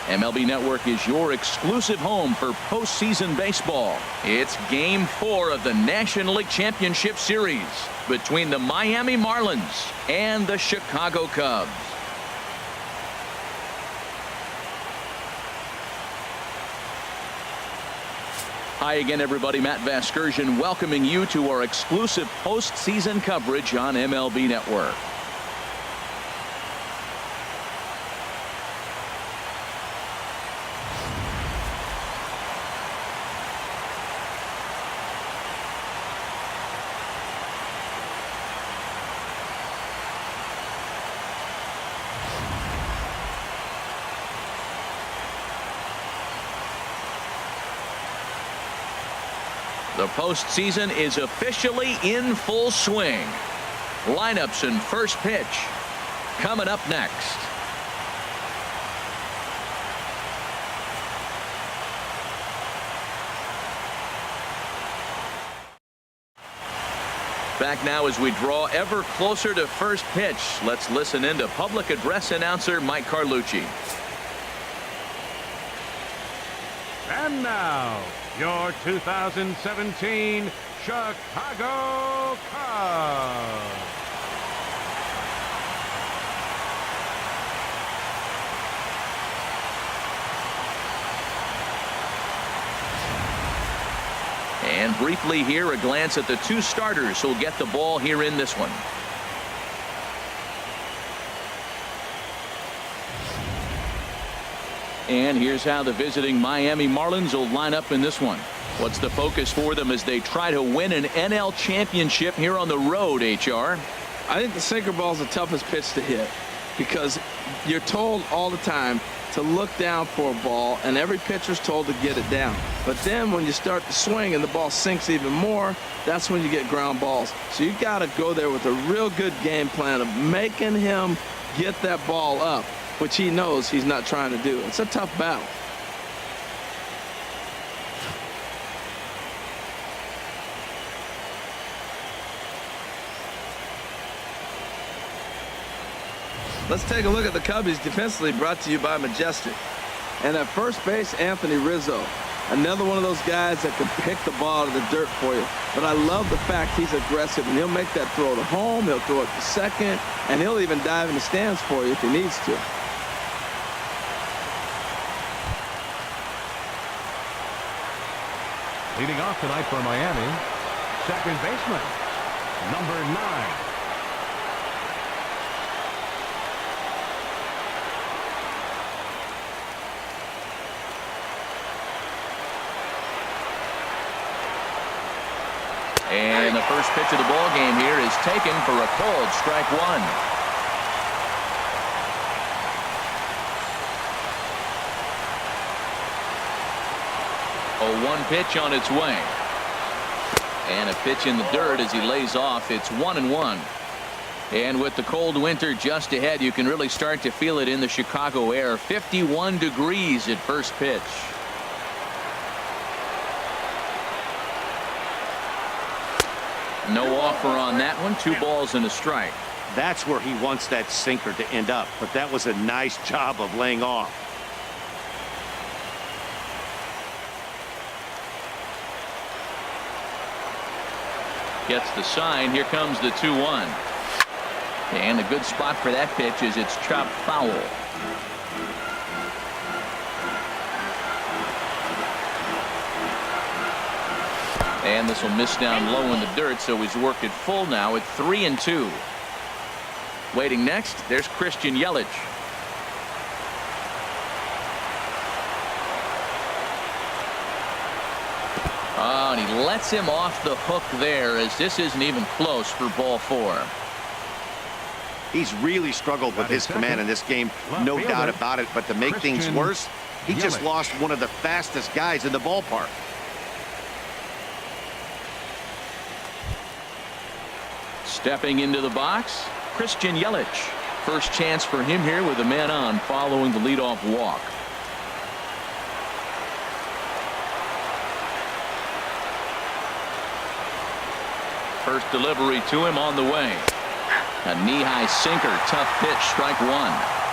MLB Network is your exclusive home for postseason baseball. It's Game 4 of the National League Championship Series between the Miami Marlins and the Chicago Cubs. Hi again, everybody. Matt Vasgersian welcoming you to our exclusive postseason coverage on MLB Network. The postseason is officially in full swing. Lineups and first pitch coming up next. Back now as we draw ever closer to first pitch. Let's listen in to public address announcer Mike Carlucci. And now, your 2017 Chicago Cubs. And briefly here, a glance at the two starters who'll get the ball here in this one. And here's how the visiting Miami Marlins will line up in this one. What's the focus for them as they try to win an NL championship here on the road, HR? I think the sinker ball is the toughest pitch to hit because you're told all the time to look down for a ball, and every pitcher's told to get it down. But then when you start to swing and the ball sinks even more, that's when you get ground balls. So you got to go there with a real good game plan of making him get that ball up, which he knows he's not trying to do. It's a tough battle. Let's take a look at the Cubbies defensively, brought to you by Majestic. And at first base, Anthony Rizzo. Another one of those guys that can pick the ball out of the dirt for you. But I love the fact he's aggressive, and he'll make that throw to home, he'll throw it to second, and he'll even dive in the stands for you if he needs to. Leading off tonight for Miami, second baseman, number 9. And the first pitch of the ball game here is taken for a called strike one. A 1 pitch on its way. And a pitch in the dirt as he lays off. It's 1-1. And with the cold winter just ahead, you can really start to feel it in the Chicago air. 51 degrees at first pitch. No offer on that one. 2 balls and a strike. That's where he wants that sinker to end up, but that was a nice job of laying off. Gets the sign. Here comes the 2-1. And a good spot for that pitch is it's chopped foul. And this will miss down low in the dirt, so he's worked it full now at 3-2. Waiting next, there's Christian Yelich. Oh, and he lets him off the hook there as this isn't even close for ball 4. He's really struggled with his command in this game, no doubt about it. But to make things worse, he just lost one of the fastest guys in the ballpark. Stepping into the box, Christian Yelich. First chance for him here with a man on following the leadoff walk. First delivery to him on the way. A knee-high sinker, tough pitch, strike one.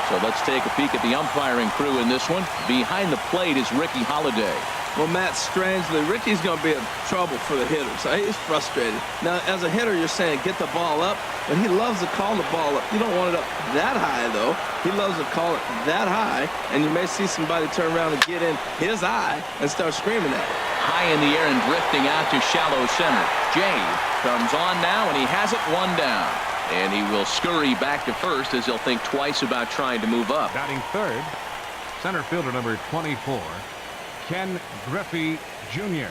So let's take a peek at the umpiring crew in this one. Behind the plate is Ricky Holiday. Well, Matt, strangely, Ricky's going to be in trouble for the hitter, so he's frustrated. Now, as a hitter, you're saying get the ball up, but he loves to call the ball up. You don't want it up that high, though. He loves to call it that high, and you may see somebody turn around and get in his eye and start screaming at it. High in the air and drifting out to shallow center. Jay comes on now, and he has it 1 down. And he will scurry back to first as he'll think twice about trying to move up. Batting third, center fielder number 24, Ken Griffey Jr.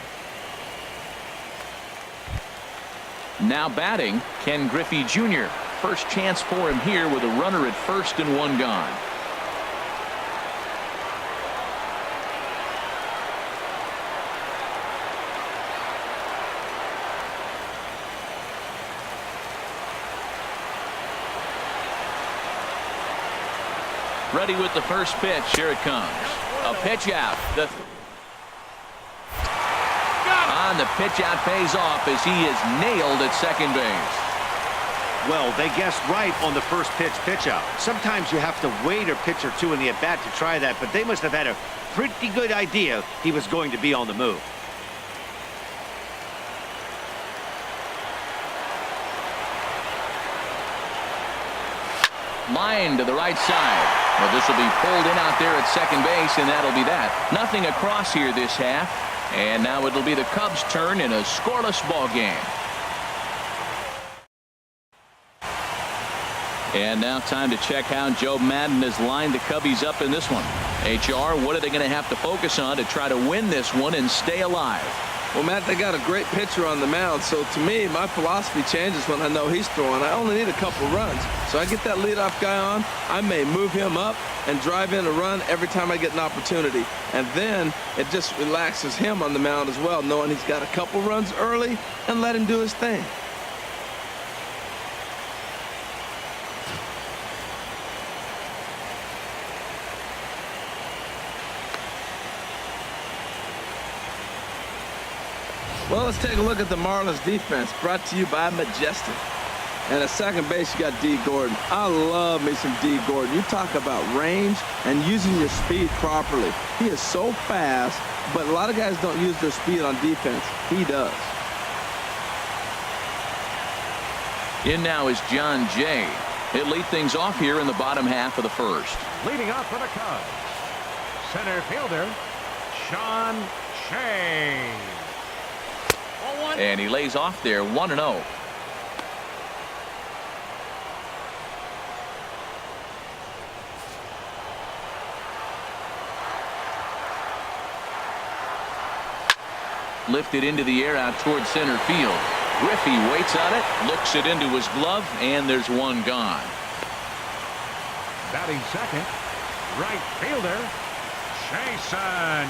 Now batting, Ken Griffey Jr. First chance for him here with a runner at first and 1 gone. Ready with the first pitch. Here it comes. A pitch out. On the pitch out pays off as he is nailed at second base. Well, they guessed right on the first pitch out. Sometimes you have to wait a pitch or two in the at-bat to try that, but they must have had a pretty good idea he was going to be on the move. Line to the right side. Well, this will be pulled in out there at second base, and that'll be that. Nothing across here this half. And now it'll be the Cubs' turn in a scoreless ball game. And now time to check how Joe Madden has lined the Cubbies up in this one. HR, what are they going to have to focus on to try to win this one and stay alive? Well, Matt, they got a great pitcher on the mound, so to me, my philosophy changes when I know he's throwing. I only need a couple runs. So I get that leadoff guy on, I may move him up and drive in a run every time I get an opportunity. And then it just relaxes him on the mound as well, knowing he's got a couple runs early and let him do his thing. Well, let's take a look at the Marlins defense, brought to you by Majestic. And at second base, you got D. Gordon. I love me some D. Gordon. You talk about range and using your speed properly. He is so fast, but a lot of guys don't use their speed on defense. He does. In now is John Jay. He'll lead things off here in the bottom half of the first. Leading off for the Cubs, center fielder, Sean Shea. And he lays off there 1-0. Lifted into the air out towards center field. Griffey waits on it, looks it into his glove, and there's 1 gone. Batting second, right fielder, Jason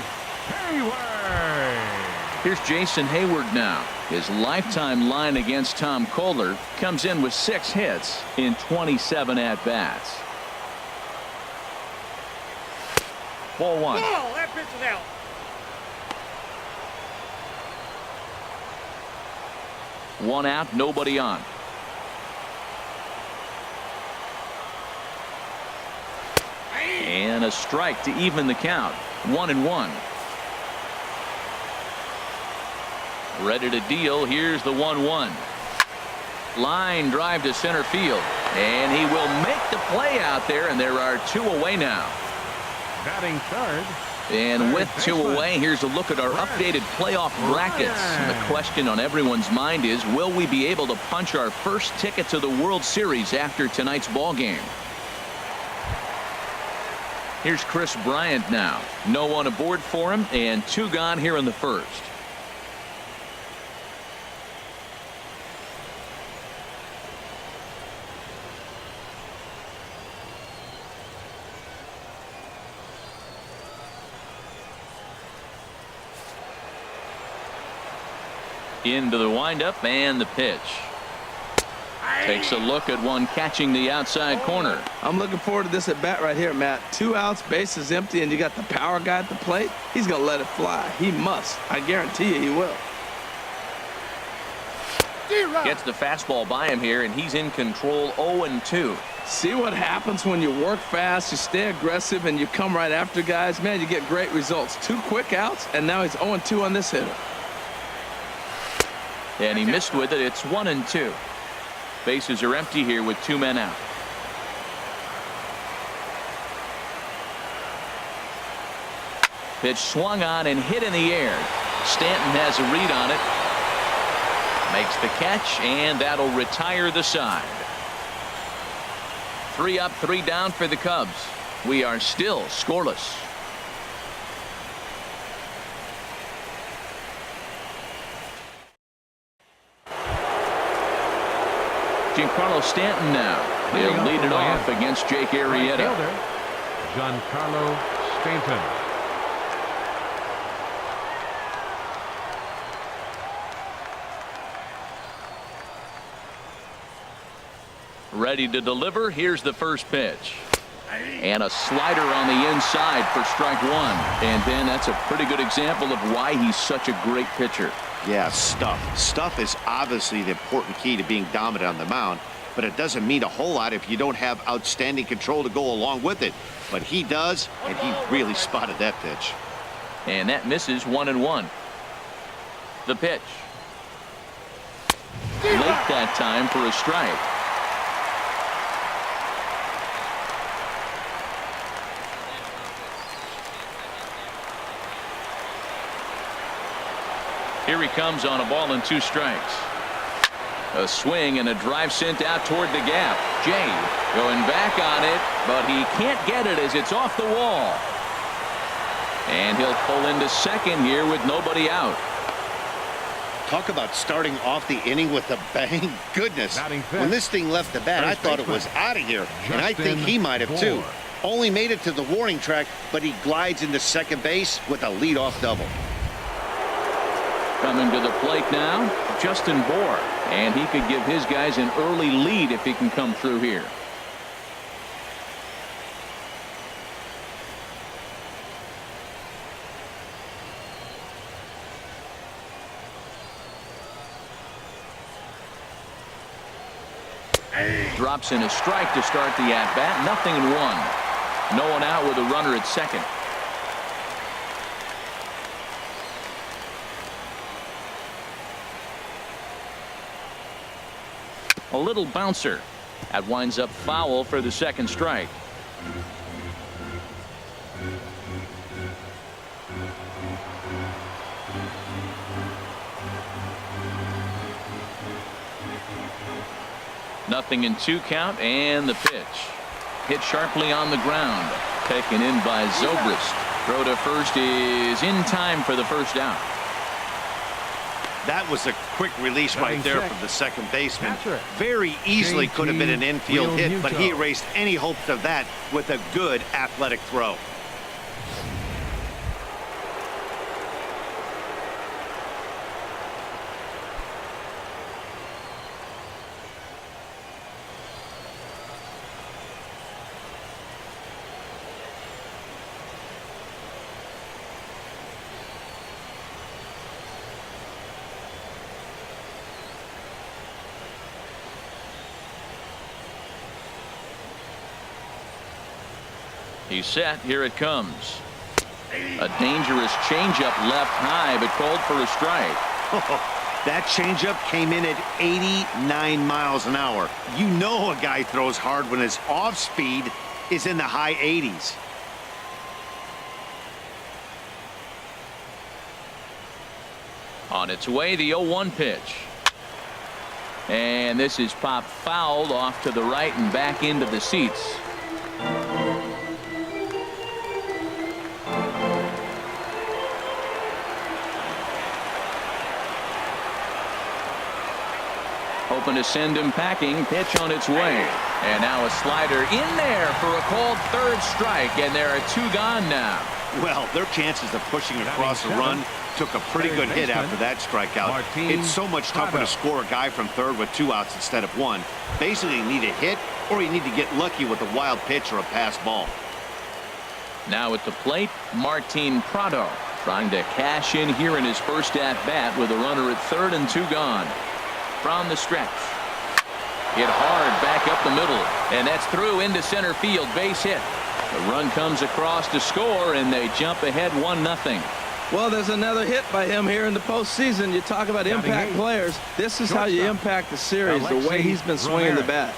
Hayward. Here's Jason Hayward now. His lifetime line against Tom Kohler comes in with 6 hits in 27 at-bats. Ball 1. Oh, that pitch is out. One out, nobody on. And a strike to even the count. 1-1. Ready to deal. Here's the 1-1. Line drive to center field. And he will make the play out there, and there are 2 away now. Batting third. And with 2 away, here's a look at our updated playoff brackets. And the question on everyone's mind is, will we be able to punch our first ticket to the World Series after tonight's ball game? Here's Chris Bryant now. No one aboard for him, and 2 gone here in the first. Into the windup and the pitch. Takes a look at one catching the outside corner. I'm looking forward to this at bat right here, Matt. 2 outs, base is empty, and you got the power guy at the plate. He's going to let it fly. He must. I guarantee you he will. Gets the fastball by him here, and he's in control 0-2. See what happens when you work fast, you stay aggressive, and you come right after guys? Man, you get great results. 2 quick outs, and now he's 0-2 on this hitter. And he missed with it. It's 1-2. Bases are empty here with 2 men out. Pitch swung on and hit in the air. Stanton has a read on it. Makes the catch, and that'll retire the side. 3 up, 3 down for the Cubs. We are still scoreless. Giancarlo Stanton now. He'll lead it off against Jake Arrieta. Giancarlo Stanton. Ready to deliver. Here's the first pitch. And a slider on the inside for strike 1. And then that's a pretty good example of why he's such a great pitcher. Yeah, stuff. Stuff is obviously the important key to being dominant on the mound, but it doesn't mean a whole lot if you don't have outstanding control to go along with it. But he does, and he really spotted that pitch. And that misses 1-1. The pitch. Late that time for a strike. Here he comes on a ball and 2 strikes. A swing and a drive sent out toward the gap. Jay going back on it, but he can't get it as it's off the wall. And he'll pull into second here with nobody out. Talk about starting off the inning with a bang. Goodness, when this thing left the bat, I thought it was out of here, and I think he might have too. Only made it to the warning track, but he glides into second base with a leadoff double. Coming to the plate now, Justin Bour, and he could give his guys an early lead if he can come through here. Drops in a strike to start the at-bat. 0-1. No one out with a runner at second. A little bouncer. That winds up foul for the second strike. Nothing in 2 count, and the pitch. Hit sharply on the ground. Taken in by Zobrist. Throw to first is in time for the first out. That was a quick release right there from the second baseman. Very easily could have been an infield hit, but he erased any hopes of that with a good athletic throw. He's set. Here it comes. A dangerous changeup left high, but called for a strike. That changeup came in at 89 miles an hour. You know a guy throws hard when his off speed is in the high 80s. On its way, the 0-1 pitch. And this is popped fouled off to the right and back into the seats. Hoping to send him packing. Pitch on its way. And now a slider in there for a called third strike. And there are 2 gone now. Well, their chances of pushing across a run took a pretty good hit after that strikeout. It's so much tougher to score a guy from third with 2 outs instead of 1. Basically, you need a hit or you need to get lucky with a wild pitch or a pass ball. Now at the plate, Martin Prado trying to cash in here in his first at bat with a runner at third and 2 gone. From the stretch. Hit hard back up the middle, and that's through into center field. Base hit. The run comes across to score, and they jump ahead 1-0. Well, there's another hit by him here in the postseason. You talk about impact players. This is how you impact the series, the way he's been swinging the bat.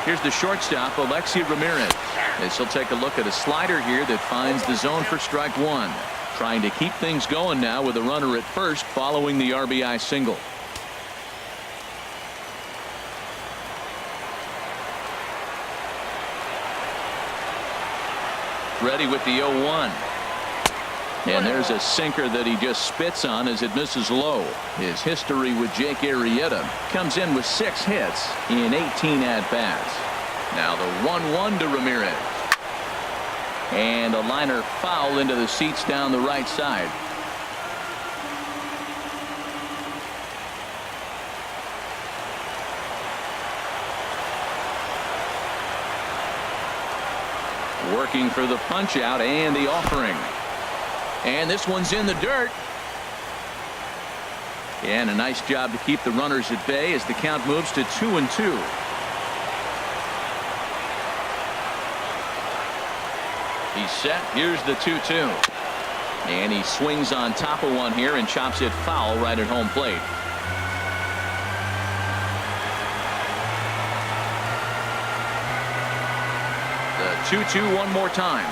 Here's the shortstop, Alexi Ramirez. As he'll take a look at a slider here that finds the zone for strike one. Trying to keep things going now with a runner at first following the RBI single. Ready with the 0-1. And there's a sinker that he just spits on as it misses low. His history with Jake Arrieta comes in with 6 hits in 18 at-bats. Now the 1-1 to Ramirez. And a liner foul into the seats down the right side. Working for the punch out and the offering. And this one's in the dirt. And a nice job to keep the runners at bay as the count moves to 2-2. He's set. Here's the 2-2. And he swings on top of one here and chops it foul right at home plate. The 2-2 one more time.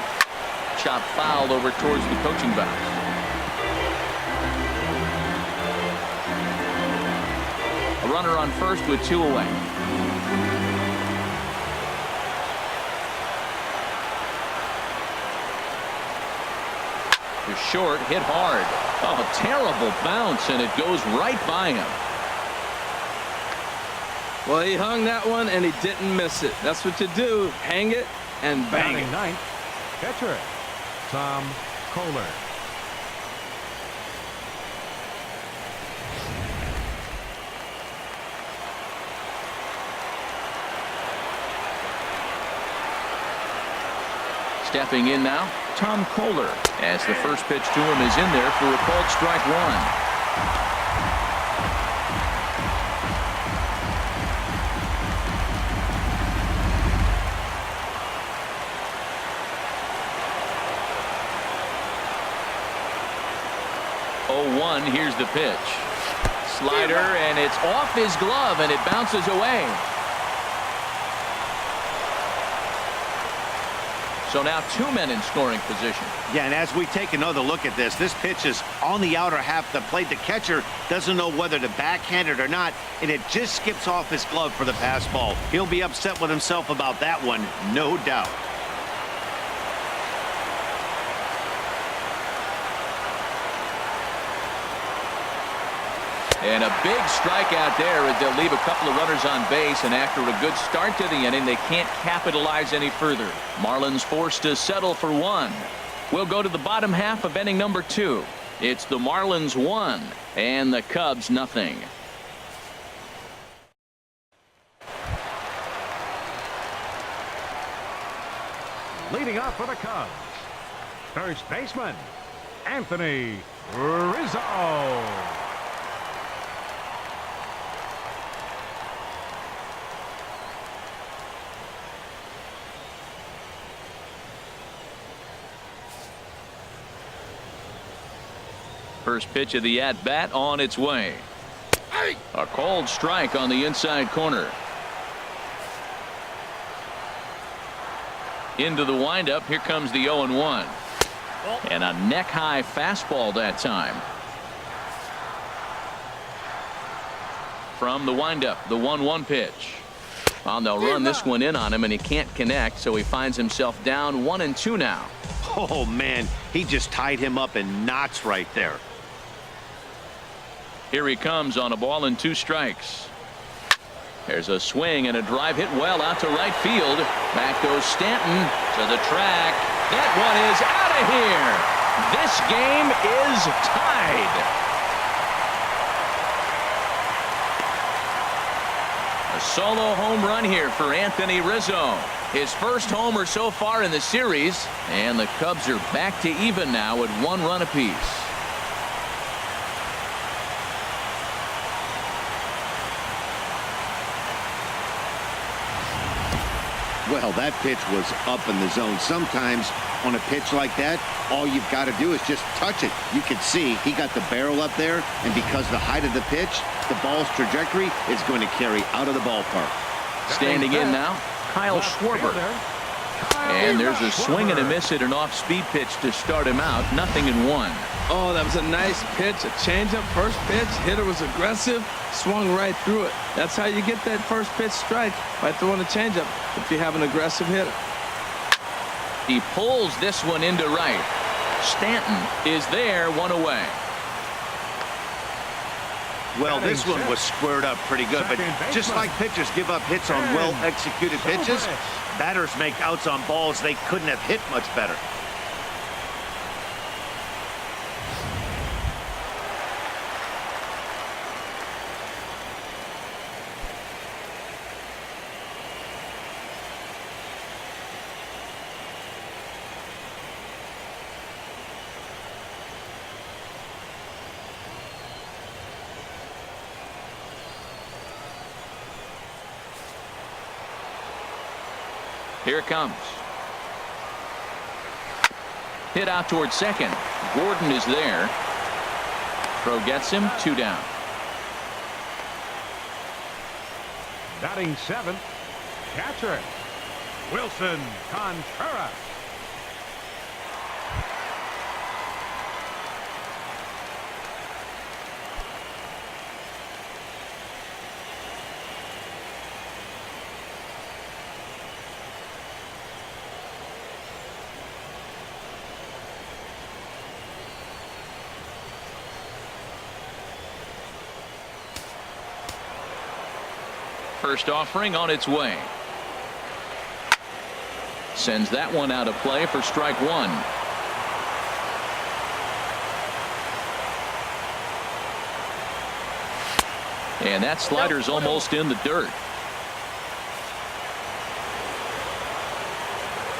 Chop fouled over towards the coaching box. A runner on first with 2 away. To short, hit hard. Oh, a terrible bounce, and it goes right by him. Well, he hung that one, and he didn't miss it. That's what you do. Hang it and bang it. Ninth, catcher, Tom Kohler. Stepping in now, Tom Kohler, as the first pitch to him is in there for a called strike one. Here's the pitch. Slider, and it's off his glove, and it bounces away. So now 2 men in scoring position. Yeah, and as we take another look at this pitch is on the outer half of the plate. The catcher doesn't know whether to backhand it or not, and it just skips off his glove for the pass ball. He'll be upset with himself about that one, no doubt. And a big strikeout there as they'll leave a couple of runners on base, and after a good start to the inning, they can't capitalize any further. Marlins forced to settle for 1. We'll go to the bottom half of inning number 2. It's the Marlins 1 and the Cubs nothing. Leading off for the Cubs, first baseman, Anthony Rizzo. First pitch of the at-bat on its way. A called strike on the inside corner. Into the windup. Here comes the 0-1. And a neck-high fastball that time. From the windup, the 1-1 pitch. Well, they'll run this one in on him, and he can't connect, so he finds himself down 1-2 now. Oh, man, he just tied him up in knots right there. Here he comes on a ball and 2 strikes. There's a swing and a drive hit well out to right field. Back goes Stanton to the track. That one is out of here. This game is tied. A solo home run here for Anthony Rizzo. His first homer so far in the series, and the Cubs are back to even now at 1 run apiece. Well, that pitch was up in the zone. Sometimes on a pitch like that, all you've got to do is just touch it. You can see he got the barrel up there, and because the height of the pitch, the ball's trajectory is going to carry out of the ballpark. Standing in now, Kyle Schwarber. And there's a swing and a miss at an off-speed pitch to start him out. 0-1. Oh, that was a nice pitch. A changeup, first pitch. Hitter was aggressive, swung right through it. That's how you get that first pitch strike, by throwing a changeup if you have an aggressive hitter. He pulls this one into right. Stanton is there, 1 away. Well, this one was squared up pretty good, but just like pitchers give up hits on well-executed pitches, batters make outs on balls they couldn't have hit much better. Here it comes. Hit out towards second. Gordon is there. Throw gets him, 2 down. Batting 7th, catcher Wilson Contreras. First offering on its way. Sends that one out of play for strike 1. And that slider's almost in the dirt.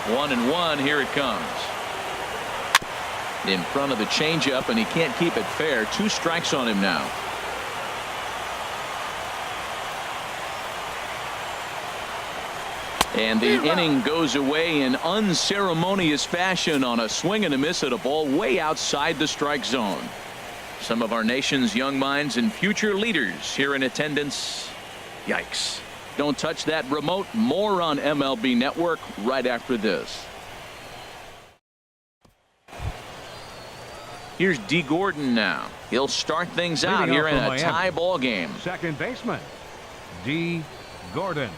1-1. Here it comes. In front of the changeup, and he can't keep it fair. 2 strikes on him now. And the inning goes away in unceremonious fashion on a swing and a miss at a ball way outside the strike zone. Some of our nation's young minds and future leaders here in attendance. Yikes. Don't touch that remote. More on MLB Network right after this. Here's D. Gordon now. He'll start things out here in a tie ball game. Second baseman, D. Gordon.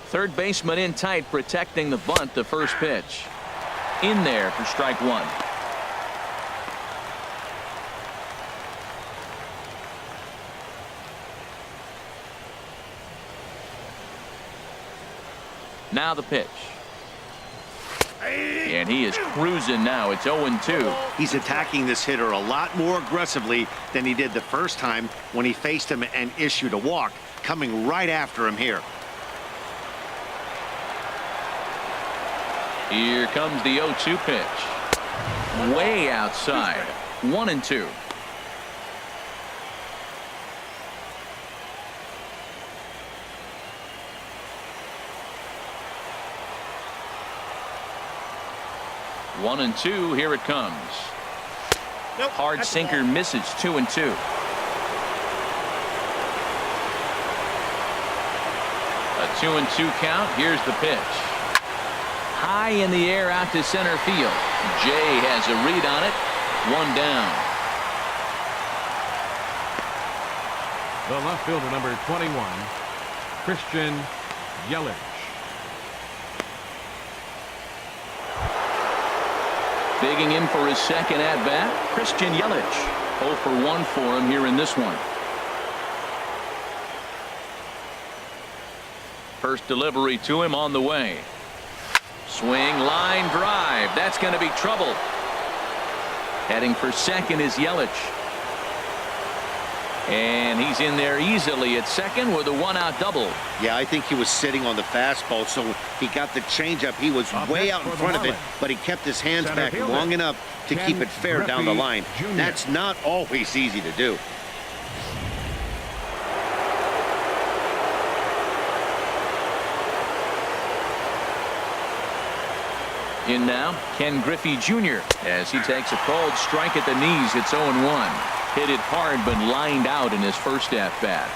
Third baseman in tight, protecting the bunt. The first pitch in there for strike 1. Now the pitch, and he is cruising now. It's 0-2. He's attacking this hitter a lot more aggressively than he did the first time when he faced him and issued a walk, coming right after him here. Here comes the 0-2 pitch. Way outside. 1-2. One and two. Here it comes. Nope, hard sinker misses. 2-2. A 2-2 count. Here's the pitch. High in the air out to center field. Jay has a read on it. 1 down. The left fielder, number 21, Christian Yelich. Digging in for his second at-bat, Christian Yelich. 0 for 1 for him here in this one. First delivery to him on the way. Swing, line drive. That's going to be trouble. Heading for second is Yelich. And he's in there easily at second with a one-out double. Yeah, I think he was sitting on the fastball, so he got the changeup. He was way out in front of it, but he kept his hands back long enough to keep it fair down the line. That's not always easy to do. In now, Ken Griffey Jr. as he takes a called strike at the knees. It's 0-1. Hit it hard, but lined out in his first at-bat.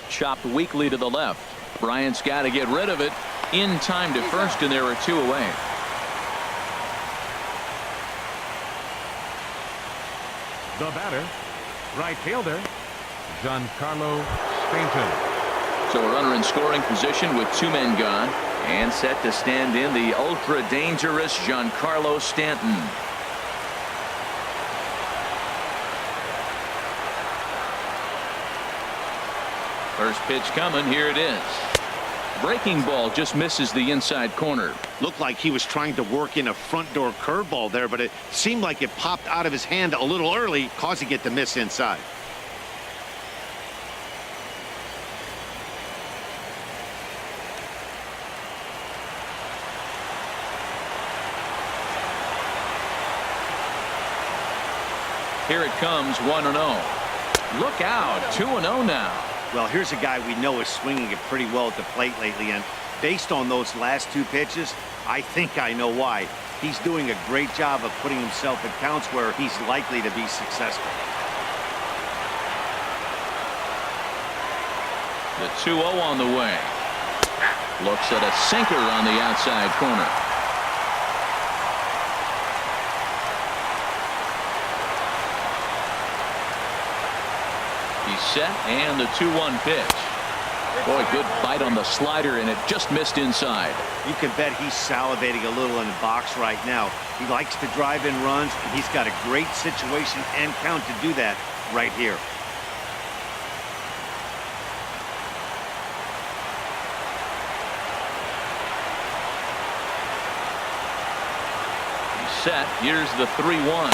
Chopped weakly to the left. Bryant's got to get rid of it in time to first, and there are two away. The batter, right fielder, Giancarlo Stanton. So a runner in scoring position with two men gone, and set to stand in the ultra-dangerous Giancarlo Stanton. First pitch coming. Here it is. Breaking ball just misses the inside corner. Looked like he was trying to work in a front door curveball there, but it seemed like it popped out of his hand a little early, causing it to miss inside. Here it comes, 1-0. Look out, 2-0 now. Well, here's a guy we know is swinging it pretty well at the plate lately, and based on those last two pitches, I think I know why. He's doing a great job of putting himself in counts where he's likely to be successful. The 2-0 on the way. Looks at a sinker on the outside corner. He's set, and the 2-1 pitch. Boy, good bite on the slider, and it just missed inside. You can bet he's salivating a little in the box right now. He likes to drive in runs, and he's got a great situation and count to do that right here. He's set. Here's the 3-1.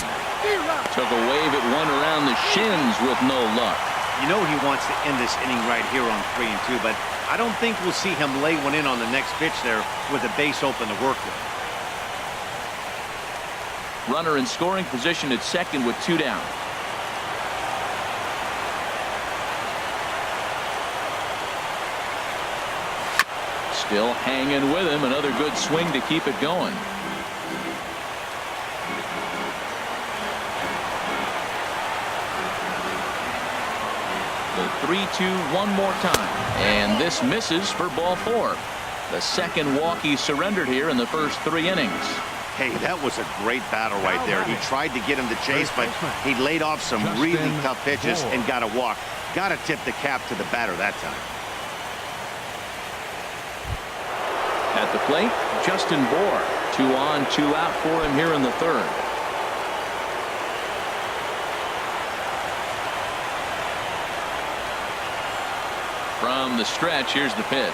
Took a wave at one around the shins with no luck. You know he wants to end this inning right here on 3-2, but I don't think we'll see him lay one in on the next pitch there with a base open to work with. Runner in scoring position at second with two down. Still hanging with him. Another good swing to keep it going. The 3-2 one more time, and this misses for ball four. The second walk he surrendered here in the first 3 innings. Hey, that was a great battle right there. He tried to get him to chase, but he laid off some really tough pitches and got a walk. Got to tip the cap to the batter that time. At the plate, Justin Bour. 2 on, 2 out for him here in the third. From the stretch, here's the pitch.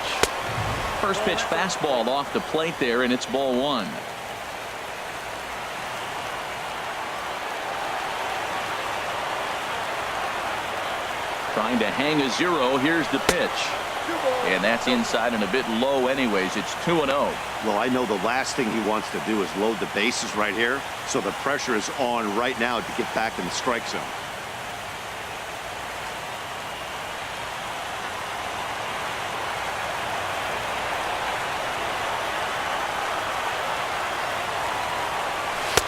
First pitch fastball off the plate there, and it's ball 1. Trying to hang a 0. Here's the pitch. And that's inside and a bit low anyways. It's 2-0. Well, I know the last thing he wants to do is load the bases right here. So the pressure is on right now to get back in the strike zone.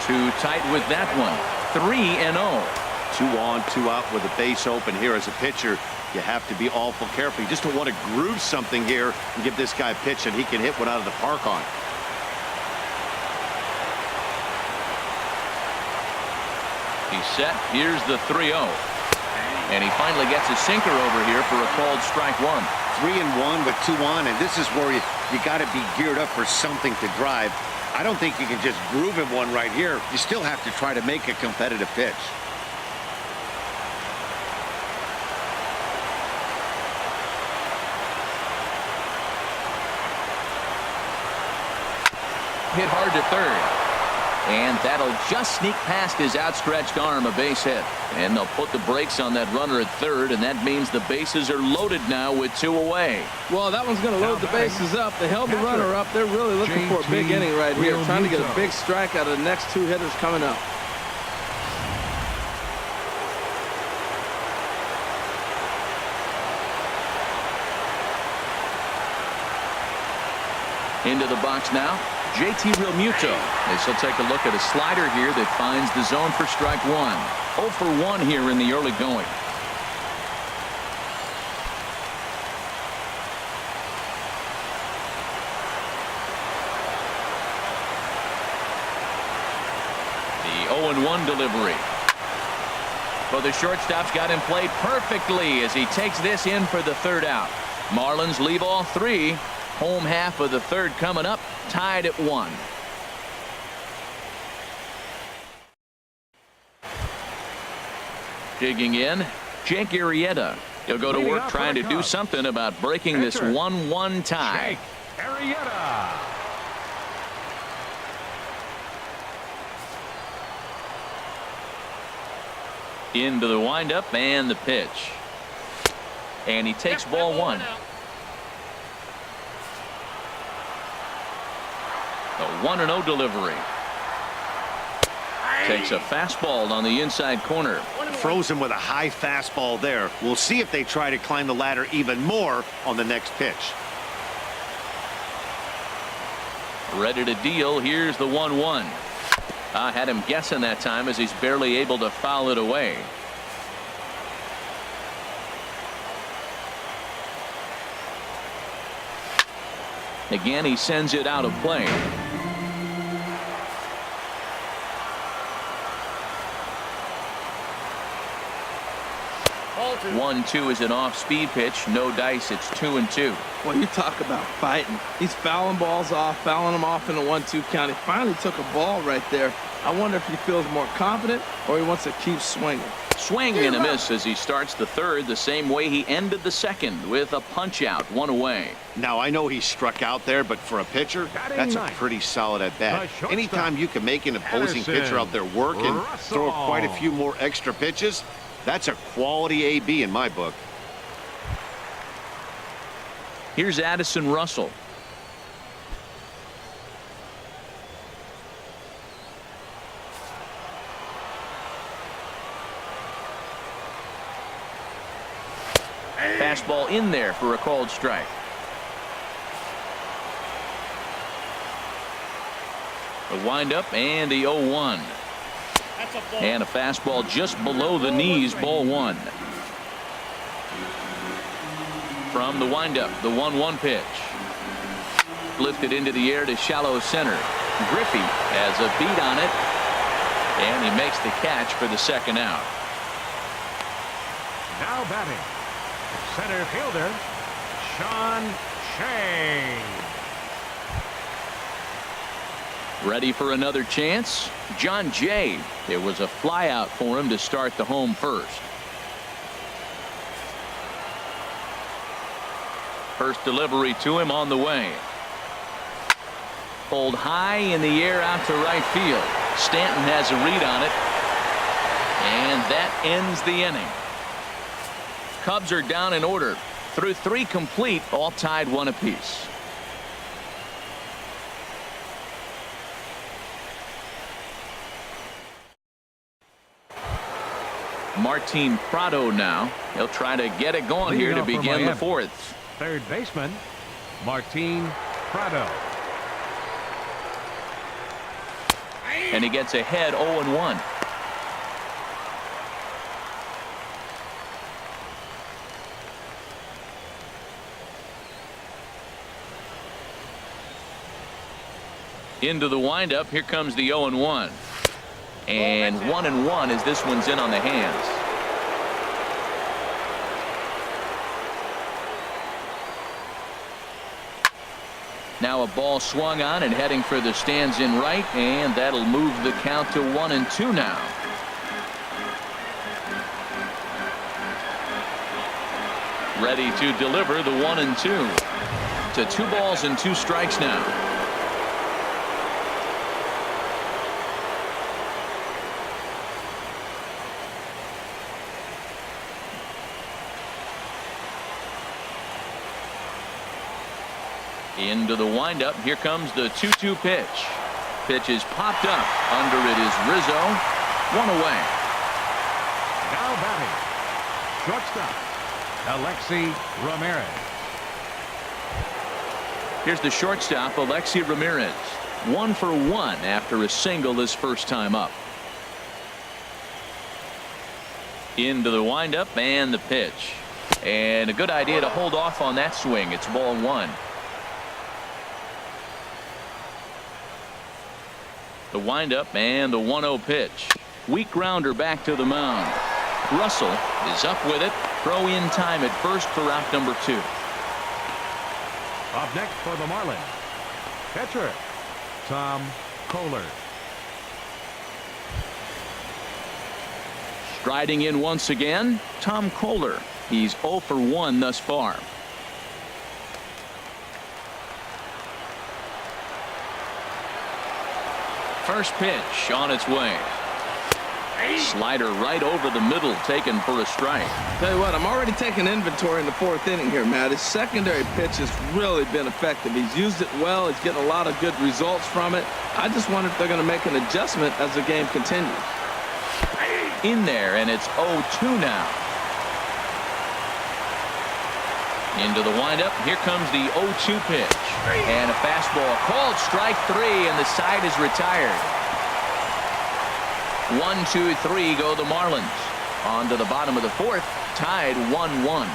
Too tight with that one. 3-0. 2 on, 2 out with a base open here as a pitcher. You have to be awful careful. You just don't want to groove something here and give this guy a pitch and he can hit one out of the park on. He's set. Here's the 3-0. And he finally gets a sinker over here for a called strike 1. 3-1 with 2 on, and this is where you got to be geared up for something to drive. I don't think you can just groove him one right here. You still have to try to make a competitive pitch. hit hard to third. And that'll just sneak past his outstretched arm, a base hit. And they'll put the brakes on that runner at third, and that means the bases are loaded now with 2 away. Well, that one's going to load the bases up. They held the runner up. They're really looking for a big inning right here, trying to get a big strike out of the next 2 hitters coming up. Into the box now, JT Realmuto. As he'll take a look at a slider here that finds the zone for strike 1. 0 for 1 here in the early going. The 0-1 delivery. Well, the shortstop's got him played perfectly as he takes this in for the 3rd out. Marlins leave all 3. Home half of the 3rd coming up, tied at 1. Digging in, Jake Arrieta. He'll go to work trying to do something about breaking this 1-1 tie. Jake Arrieta. Into the windup and the pitch. And he takes ball 1. A 1-0 delivery. Takes a fastball on the inside corner. Throws him with a high fastball there. We'll see if they try to climb the ladder even more on the next pitch. Ready to deal. Here's the 1-1. I had him guessing that time as he's barely able to foul it away. Again, he sends it out of play. 1-2 is an off-speed pitch. No dice. It's 2-2. Well, you talk about fighting. He's fouling balls off, fouling them off in the 1-2 count. He finally took a ball right there. I wonder if he feels more confident or he wants to keep swinging. Swing and a miss as he starts the 3rd the same way he ended the 2nd with a punch-out, 1 away. Now, I know he struck out there, but for a pitcher, that's a pretty solid at-bat. Anytime you can make an opposing pitcher out there work and throw quite a few more extra pitches, that's a quality AB in my book. Here's Addison Russell. Fastball in there for a called strike. The windup and the 0-1. And a fastball just below the knees, ball 1. From the windup, the 1-1 pitch. Lifted into the air to shallow center. Griffey has a beat on it. And he makes the catch for the 2nd out. Now batting, center fielder, Sean Shea. Ready for another chance? John Jay. It was a fly out for him to start the home first. First delivery to him on the way. Pulled high in the air out to right field. Stanton has a read on it. And that ends the inning. Cubs are down in order. Through 3 complete, all tied 1 apiece. Martin Prado now. He'll try to get it going here to begin the 4th. Third baseman, Martin Prado. And he gets ahead 0-1. Into the windup. Here comes the 0-1. And 1-1 as this one's in on the hands. Now a ball swung on and heading for the stands in right, and that'll move the count to 1-2 now. Ready to deliver the 1-2 to 2 balls and 2 strikes now. Into the windup. Here comes the 2-2 pitch. Pitch is popped up. Under it is Rizzo. One away. Now batting, shortstop, Alexi Ramirez. Here's the shortstop, Alexi Ramirez. 1 for 1 after a single his first time up. Into the windup and the pitch. And a good idea to hold off on that swing. It's ball 1. The windup and the 1-0 pitch. Weak grounder back to the mound. Russell is up with it. Throw in time at first for out number 2. Up next for the Marlins, catcher Tom Kohler. Striding in once again, Tom Kohler. He's 0 for 1 thus far. First pitch on its way. Slider right over the middle, taken for a strike. Tell you what, I'm already taking inventory in the 4th inning here, Matt. His secondary pitch has really been effective. He's used it well. He's getting a lot of good results from it. I just wonder if they're going to make an adjustment as the game continues. In there, and it's 0-2 now. Into the windup. Here comes the 0-2 pitch. And a fastball called strike 3, and the side is retired. 1, 2, 3 go the Marlins. On to the bottom of the 4th, tied 1-1.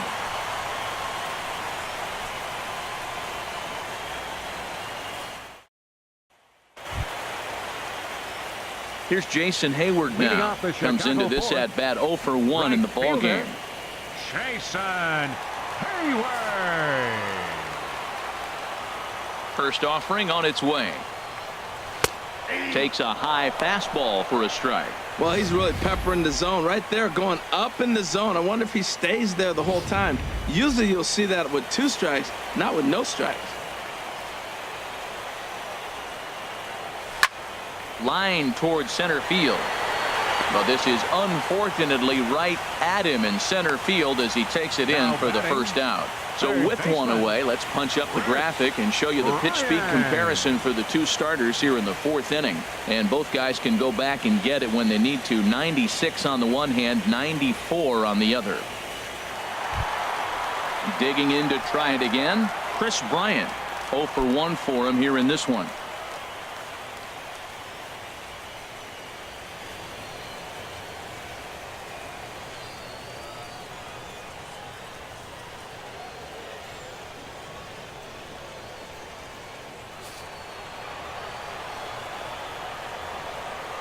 Here's Jason Hayward now. Comes into this at bat 0 for 1 in the ball game. Jason Hayward. First offering on its way. Takes a high fastball for a strike. Well, he's really peppering the zone right there, going up in the zone. I wonder if he stays there the whole time. Usually you'll see that with 2 strikes, not with no strikes. Line towards center field. But this is unfortunately right at him in center field as he takes it in for the first out. So with 1 away, let's punch up the graphic and show you the pitch speed comparison for the 2 starters here in the 4th inning. And both guys can go back and get it when they need to. 96 on the one hand, 94 on the other. Digging in to try it again, Chris Bryant. 0 for 1 for him here in this one.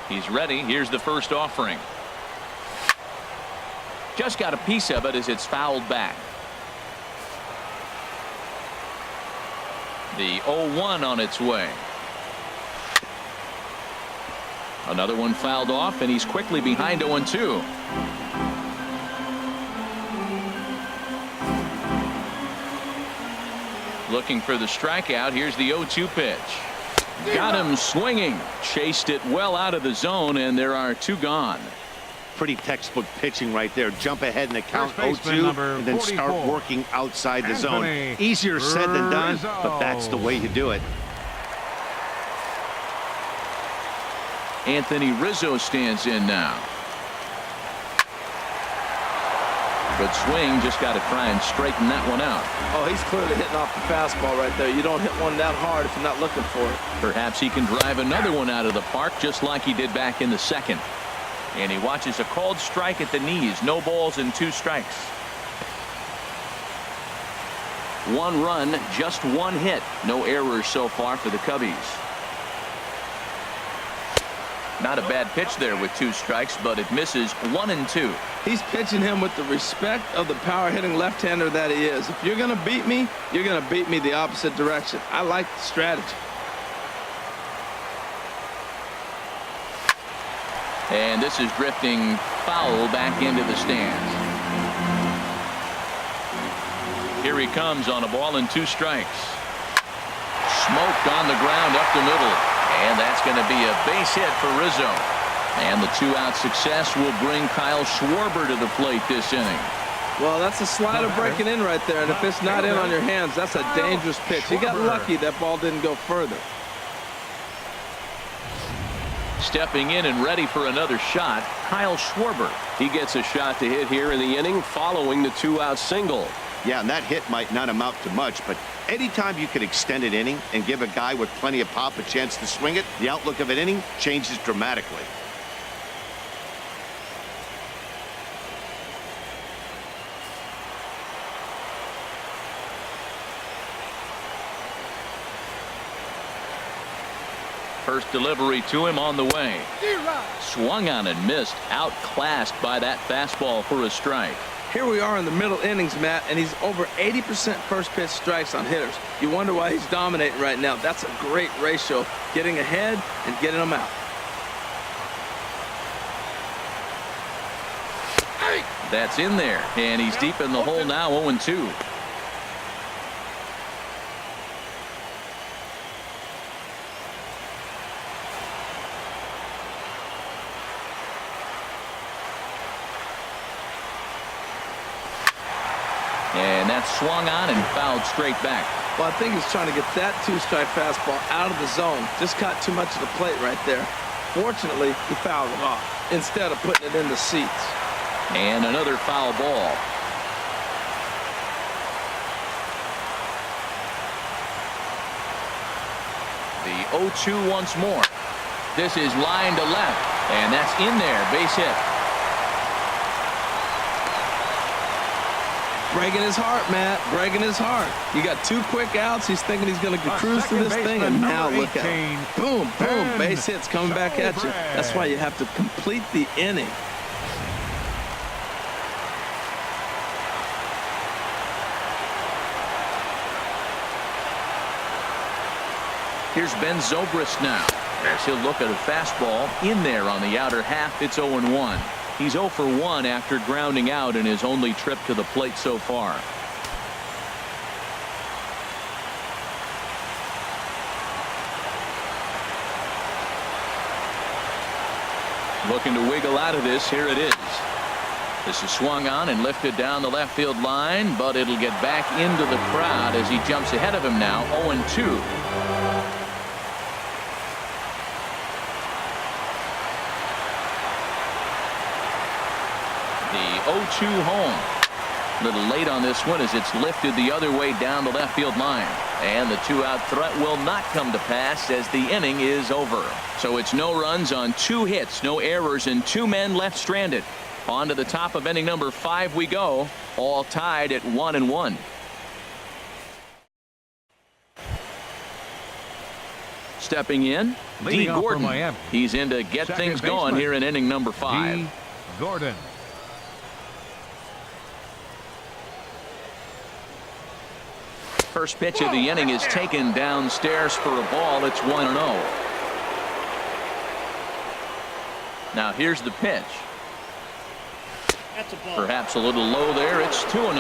He's ready. Here's the first offering. Just got a piece of it as it's fouled back. The 0-1 on its way. Another one fouled off, and he's quickly behind 0-2. Looking for the strikeout. Here's the 0-2 pitch. Got him swinging. Chased it well out of the zone, and there are 2 gone. Pretty textbook pitching right there. Jump ahead in the count 0-2 and then start working outside the zone. Easier said than done, but that's the way you do it. Anthony Rizzo stands in now. Good swing, just got to try and straighten that one out. Oh, he's clearly hitting off the fastball right there. You don't hit one that hard if you're not looking for it. Perhaps he can drive another one out of the park just like he did back in the 2nd. And he watches a called strike at the knees. No balls and 2 strikes. 1 run, just 1 hit. No errors so far for the Cubbies. Not a bad pitch there with 2 strikes, but it misses 1 and 2. He's pitching him with the respect of the power hitting left-hander that he is. If you're going to beat me, you're going to beat me the opposite direction. I like the strategy. And this is drifting foul back into the stands. Here he comes on a ball and 2 strikes. Smoked on the ground up the middle. And that's going to be a base hit for Rizzo. And the 2-out success will bring Kyle Schwarber to the plate this inning. Well, that's a slider breaking in right there, and if it's not in on your hands, that's a dangerous pitch. He got lucky that ball didn't go further. Stepping in and ready for another shot, Kyle Schwarber. He gets a shot to hit here in the inning following the 2-out single. Yeah, and that hit might not amount to much, but anytime you can extend an inning and give a guy with plenty of pop a chance to swing it, the outlook of an inning changes dramatically. First delivery to him on the way. Swung on and missed. Outclassed by that fastball for a strike. Here we are in the middle innings, Matt, and he's over 80% first pitch strikes on hitters. You wonder why he's dominating right now. That's a great ratio, getting ahead and getting them out. That's in there, and he's deep in the hole now, 0-2. And that's swung on and fouled straight back. Well, I think he's trying to get that two-strike fastball out of the zone. Just caught too much of the plate right there. Fortunately, he fouled it off instead of putting it in the seats. And another foul ball. The 0-2 once more. This is line to left, and that's in there. Base hit. Breaking his heart, Matt. Breaking his heart. You got 2 quick outs. He's thinking he's going to cruise through this thing, and now look at him. Boom, boom. Base hits coming back at you. That's why you have to complete the inning. Here's Ben Zobrist now, as he'll look at a fastball in there on the outer half. It's 0-1. He's 0 for 1 after grounding out in his only trip to the plate so far. Looking to wiggle out of this. Here it is. This is swung on and lifted down the left field line, but it'll get back into the crowd as he jumps ahead of him now. 0-2. The 0-2 home. A little late on this one as it's lifted the other way down the left field line. And the 2-out threat will not come to pass as the inning is over. So it's no runs on 2 hits, no errors, and 2 men left stranded. On to the top of inning number 5 we go, all tied at 1-1. Stepping in, D. Gordon. He's in to get things going here in inning number 5. D. Gordon. First pitch of the inning is taken downstairs for a ball. It's 1-0. Now here's the pitch. Perhaps a little low there. It's 2-0.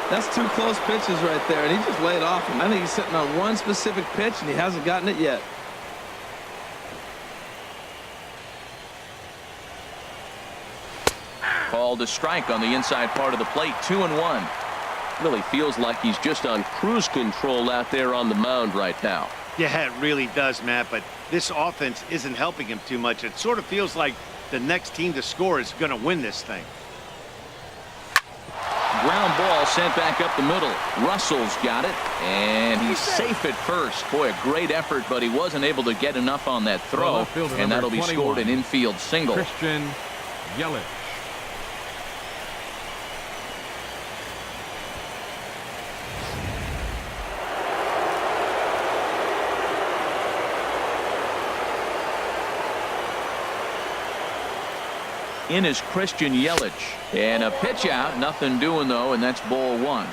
That's 2 close pitches right there, and he just laid off him. I think he's sitting on one specific pitch, and he hasn't gotten it yet. Called a strike on the inside part of the plate. 2-1. Really feels like he's just on cruise control out there on the mound right now. Yeah, it really does, Matt, but this offense isn't helping him too much. It sort of feels like the next team to score is going to win this thing. Ground ball sent back up the middle. Russell's got it, and he's safe at first. Boy, a great effort, but he wasn't able to get enough on that throw, and that'll be scored an infield single. Christian Yelich. In is Christian Yelich, and a pitch out, nothing doing though, and that's ball 1.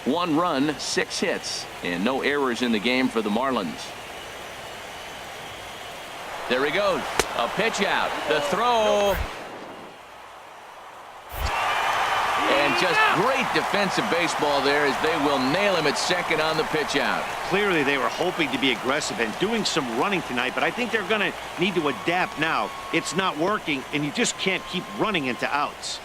One run, 6 hits, and no errors in the game for the Marlins. There he goes, a pitch out, the throw. And just great defensive baseball there as they will nail him at second on the pitch out. Clearly they were hoping to be aggressive and doing some running tonight, but I think they're going to need to adapt now. It's not working, and you just can't keep running into outs.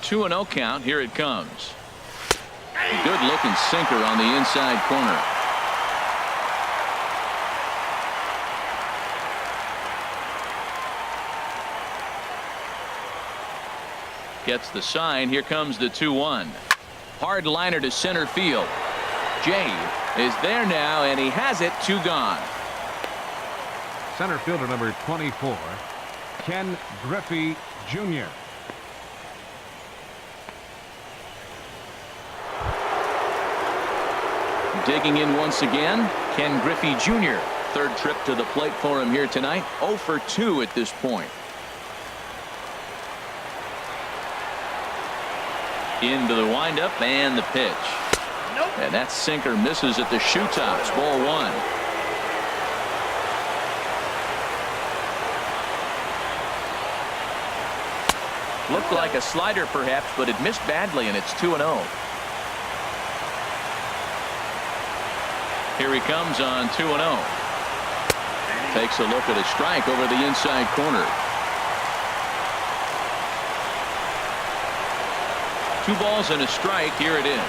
Two and 0 count. Here it comes. Good looking sinker on the inside corner. Gets the sign. Here comes the 2-1. Hard liner to center field. Jay is there now, and he has it. 2 gone. Center fielder number 24, Ken Griffey Jr. Digging in once again, Ken Griffey Jr. Third trip to the plate for him here tonight. 0 for 2 at this point. Into the windup and the pitch. Nope. And that sinker misses at the shoe tops. Ball 1. Looked like a slider perhaps, but it missed badly, and it's 2-0. Here he comes on 2-0. Takes a look at a strike over the inside corner. 2 balls and a strike. Here it is.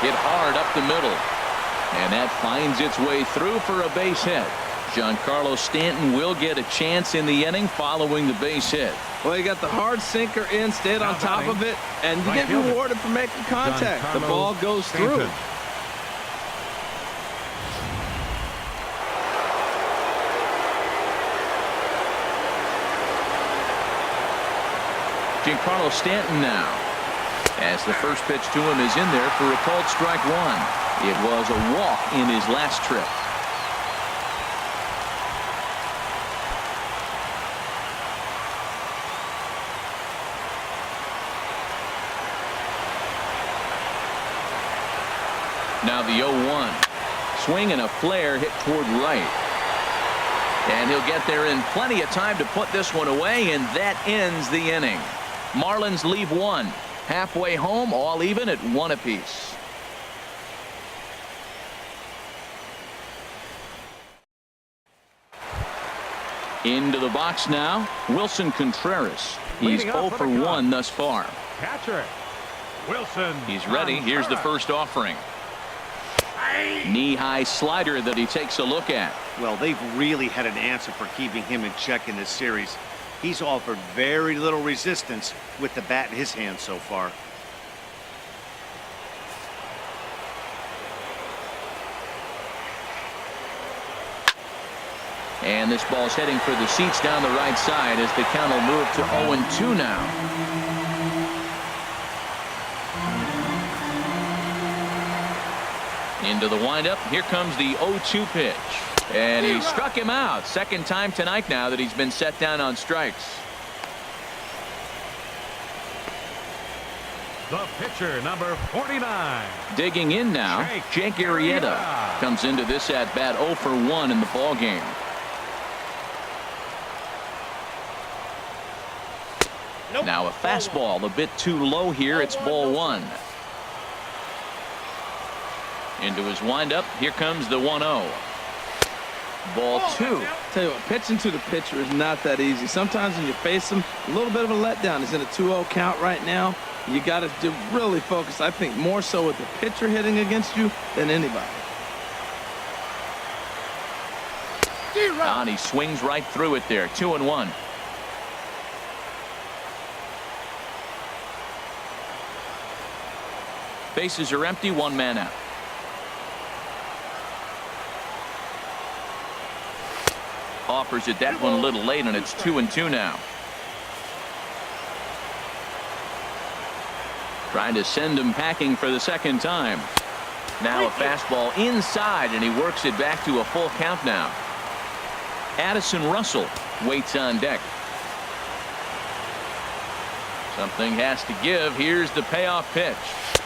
Hit hard up the middle. And that finds its way through for a base hit. Giancarlo Stanton will get a chance in the inning following the base hit. Well, you got the hard sinker in, stayed on top of it, and you get rewarded for making contact. The ball goes through. Giancarlo Stanton now, as the first pitch to him is in there for a called strike 1. It was a walk in his last trip. Now the 0-1. Swing and a flare hit toward right. And he'll get there in plenty of time to put this one away, and that ends the inning. Marlins leave 1. Halfway home, all even at 1 apiece. Into the box now, Wilson Contreras. He's 0 for 1 thus far. Catcher, Wilson. He's ready. Here's the first offering. Knee-high slider that he takes a look at. Well, they've really had an answer for keeping him in check in this series. He's offered very little resistance with the bat in his hand so far. And this ball's heading for the seats down the right side as the count will move to 0-2 now. Into the windup. Here comes the 0-2 pitch. And he struck him out. Second time tonight now that he's been set down on strikes. The pitcher, number 49. Digging in now, Jake Arrieta comes into this at bat 0 for 1 in the ball game. Nope. Now a fastball a bit too low here. It's ball 1. Into his windup. Here comes the 1-0. Ball 2. Tell you what, pitching to the pitcher is not that easy. Sometimes when you face him, a little bit of a letdown. He's in a 2-0 count right now. You got to really focus, I think, more so with the pitcher hitting against you than anybody. And he swings right through it there. 2-1. Bases are empty. 1 man out. Offers it that one a little late, and it's 2-2 now. Trying to send him packing for the second time. Now a fastball inside, and he works it back to a full count now. Addison Russell waits on deck. Something has to give. Here's the payoff pitch.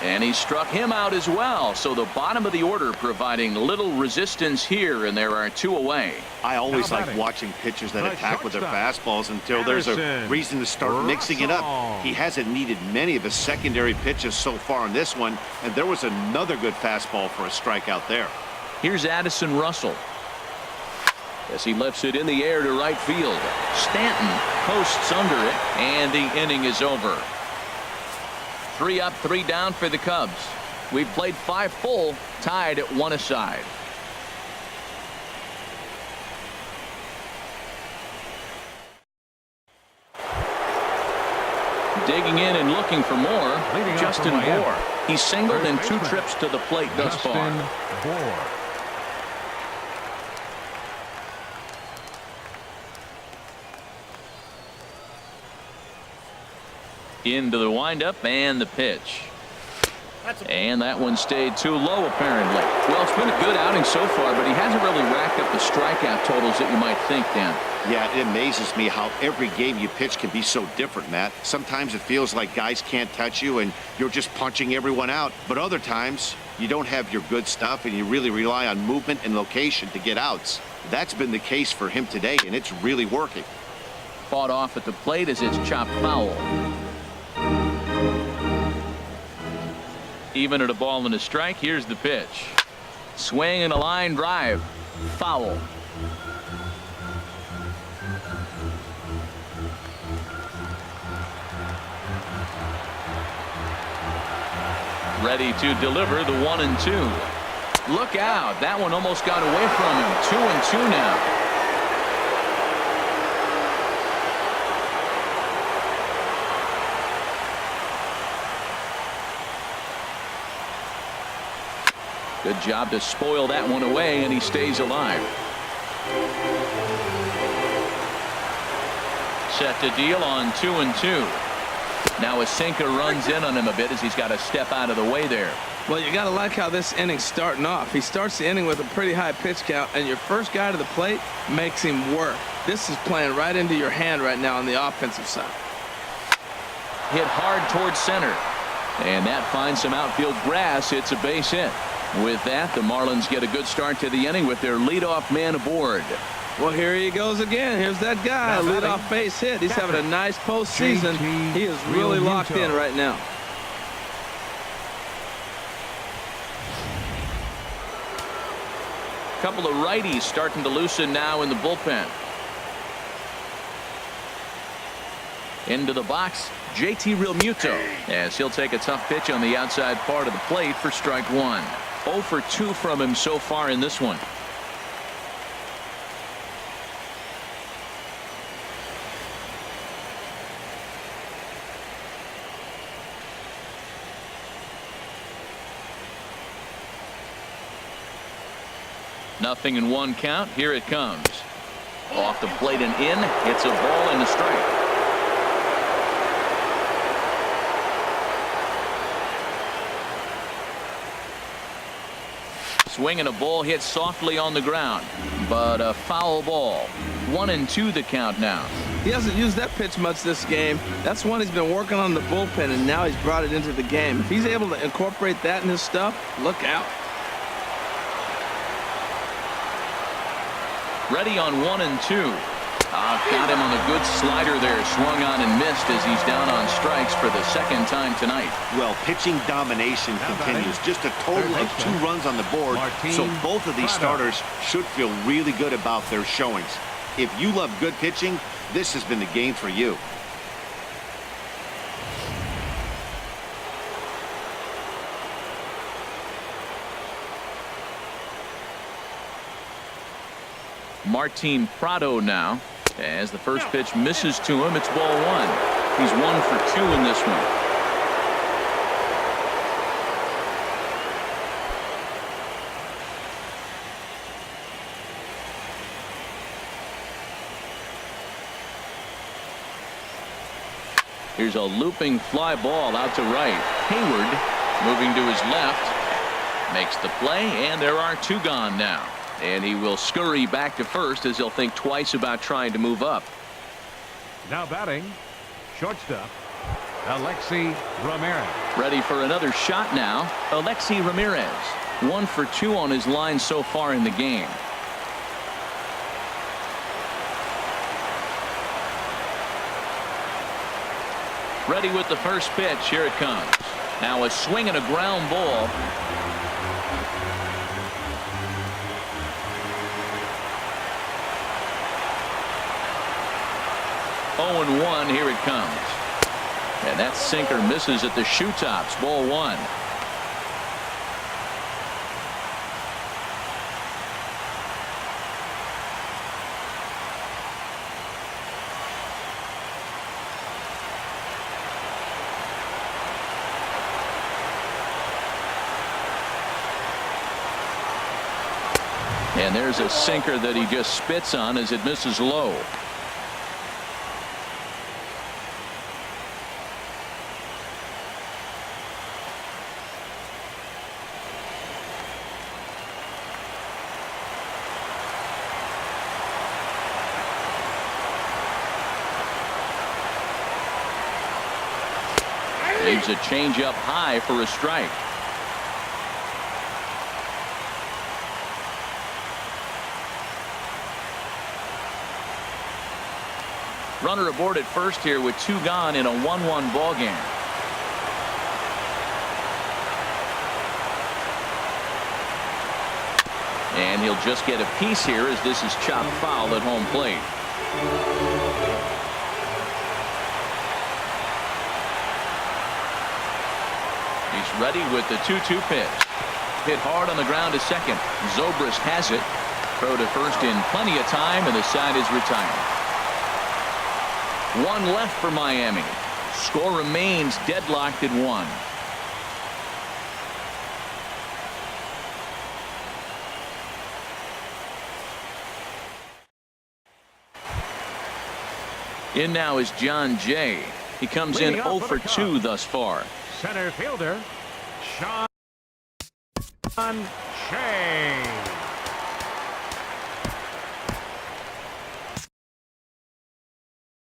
And he struck him out as well. So the bottom of the order providing little resistance here, and there are 2 away. I always like watching pitchers that attack with their fastballs until there's a reason to start mixing it up. He hasn't needed many of his secondary pitches so far in this one, and there was another good fastball for a strikeout there. Here's Addison Russell as he lifts it in the air to right field. Stanton posts under it, and the inning is over. 3 up, 3 down for the Cubs. We've played 5 full, tied at 1 aside. Digging in and looking for more, Justin Bour. He's singled in 2 trips to the plate thus far. Bour. Into the windup and the pitch. And that one stayed too low, apparently. Well, it's been a good outing so far, but he hasn't really racked up the strikeout totals that you might think, Dan. Yeah, it amazes me how every game you pitch can be so different, Matt. Sometimes it feels like guys can't touch you and you're just punching everyone out. But other times, you don't have your good stuff and you really rely on movement and location to get outs. That's been the case for him today, and it's really working. Fought off at the plate as it's chopped foul. Even at a ball and a strike, here's the pitch. Swing and a line drive. Foul. Ready to deliver the 1-2. Look out. That one almost got away from him. 2-2 now. Good job to spoil that one away, and he stays alive. Set to deal on 2-2. Now a sinker runs in on him a bit as he's got to step out of the way there. Well, you got to like how this inning's starting off. He starts the inning with a pretty high pitch count, and your first guy to the plate makes him work. This is playing right into your hand right now on the offensive side. Hit hard towards center, and that finds some outfield grass. It's a base hit. With that, the Marlins get a good start to the inning with their leadoff man aboard. Well, here he goes again. Here's that guy, leadoff base hit. He's having a nice postseason. He is really locked in right now. Couple of righties starting to loosen now in the bullpen. Into the box, JT Realmuto, as he'll take a tough pitch on the outside part of the plate for strike 1. 0 for 2 from him so far in this one. Nothing in 1 count. Here it comes. Off the plate and in. It's a ball and a strike. Swing and a ball hit softly on the ground, but a foul ball. 1-2 the count now. He hasn't used that pitch much this game. That's one he's been working on the bullpen, and now he's brought it into the game. If he's able to incorporate that in his stuff, look out. Ready on 1-2. Got him on a good slider there. Swung on and missed as he's down on strikes for the 2nd time tonight. Well, pitching domination continues. Just a total of 2 runs on the board. So both of these starters should feel really good about their showings. If you love good pitching, this has been the game for you. Martin Prado now, as the first pitch misses to him. It's ball 1. He's 1 for 2 in this one. Here's a looping fly ball out to right. Hayward moving to his left, makes the play, and there are 2 gone now. And he will scurry back to first as he'll think twice about trying to move up. Now batting, shortstop, Alexi Ramirez. Ready for another shot now. Alexi Ramirez. 1 for 2 on his line so far in the game. Ready with the first pitch. Here it comes. Now a swing and a ground ball. Oh, and 1. Here it comes. And that sinker misses at the shoe tops. Ball 1. And there's a sinker that he just spits on as it misses low. Leaves a changeup high for a strike. Runner aboard at first here with 2 gone in a 1-1 ball game. And he'll just get a piece here as this is chopped foul at home plate. He's ready with the 2-2 pitch. Hit hard on the ground to second. Zobrist has it. Throw to first in plenty of time, and the side is retired. 1 left for Miami. Score remains deadlocked at 1. In now is John Jay. He comes in 0 for 2 thus far. Center fielder, Sean Shea.